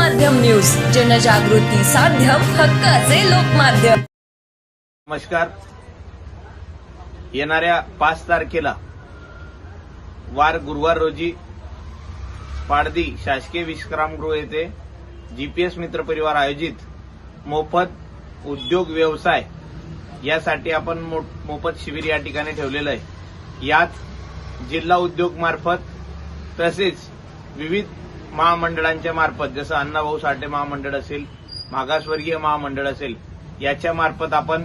लोकमाध्यम news, जनजागृती साध्यम, हक्काचे लोकमाध्यम। नमस्कार। येणाऱ्या 5 तारखेला वार गुरुवार रोजी पाडदी शासकीय विश्रामगृह येथे जीपीएस मित्र परिवार आयोजित मोफत उद्योग व्यवसाय यासाठी आपण मोफत शिबिर या ठिकाणी ठेवलेलं आहे। यात जिल्हा उद्योग मार्फत तसेच विविध महामंडळांच्या मार्फत जसं अण्णाभाऊ साठे महामंडळ असेल, मागासवर्गीय महामंडळ असेल, याच्या मार्फत आपण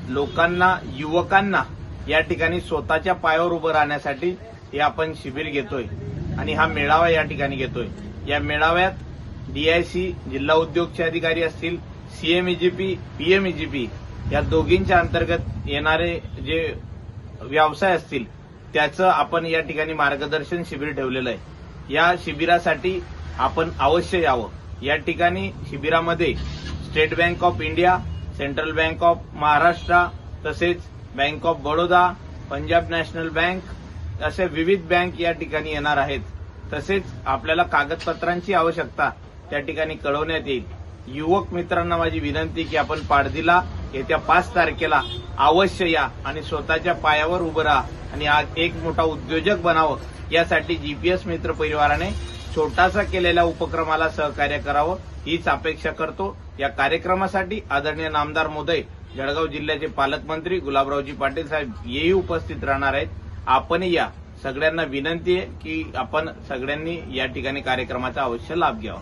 लोकांना, युवकांना या ठिकाणी स्वतःच्या पायावर उभं राहण्यासाठी हे आपण शिबिर घेतोय आणि हा मेळावा या ठिकाणी घेतोय। या मेळाव्यात डीआयसी, जिल्हा उद्योगचे अधिकारी असतील, सीएमईजीपी, पीएमईजीपी या दोघींच्या अंतर्गत येणारे जे व्यवसाय असतील त्याचं आपण या ठिकाणी मार्गदर्शन शिबिर ठेवलेलं आहे। या शिबिरासाठी आपण अवश्य यावं। या ठिकाणी शिबिरामध्ये State Bank of India, Central Bank of Maharashtra, तसेच Bank of Baroda, Punjab National Bank असे विविध बँक या ठिकाणी येणार आहेत। तसेच आपल्याला कागदपत्रांची आवश्यकता त्या ठिकाणी कळवण्यात येईल। युवक मित्रांना माझी विनंती की आपण पाडदीला येत्या 5 तारखेला अवश्य या आणि स्वतःच्या पायावर उभं राहा आणि आज एक मोठा उद्योजक बनावं। यासाठी जीपीएस मित्र परिवाराने छोटासा केलेल्या उपक्रमाला सहकार्य करावं हीच अपेक्षा करतो। या कार्यक्रमासाठी आदरणीय नामदार महोदय, जळगाव जिल्ह्याचे पालकमंत्री गुलाबरावजी पाटील साहेब हेही उपस्थित राहणार आहेत। आपणही या। सगळ्यांना विनंती आहे की आपण सगळ्यांनी या ठिकाणी कार्यक्रमाचा अवश्य लाभ घ्यावा।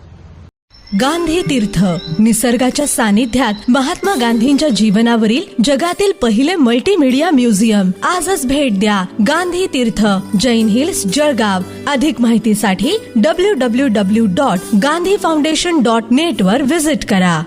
गांधी तीर्थ, निसर्गाच्या सानिध्यात महात्मा गांधींच्या जीवनावरील जगातील पहिले मल्टीमीडिया म्युझियम। आजच भेट द्या। गांधी तीर्थ, जैन हिल्स, जळगाव। अधिक माहितीसाठी www.gandhifoundation.net वर व्हिजिट करा।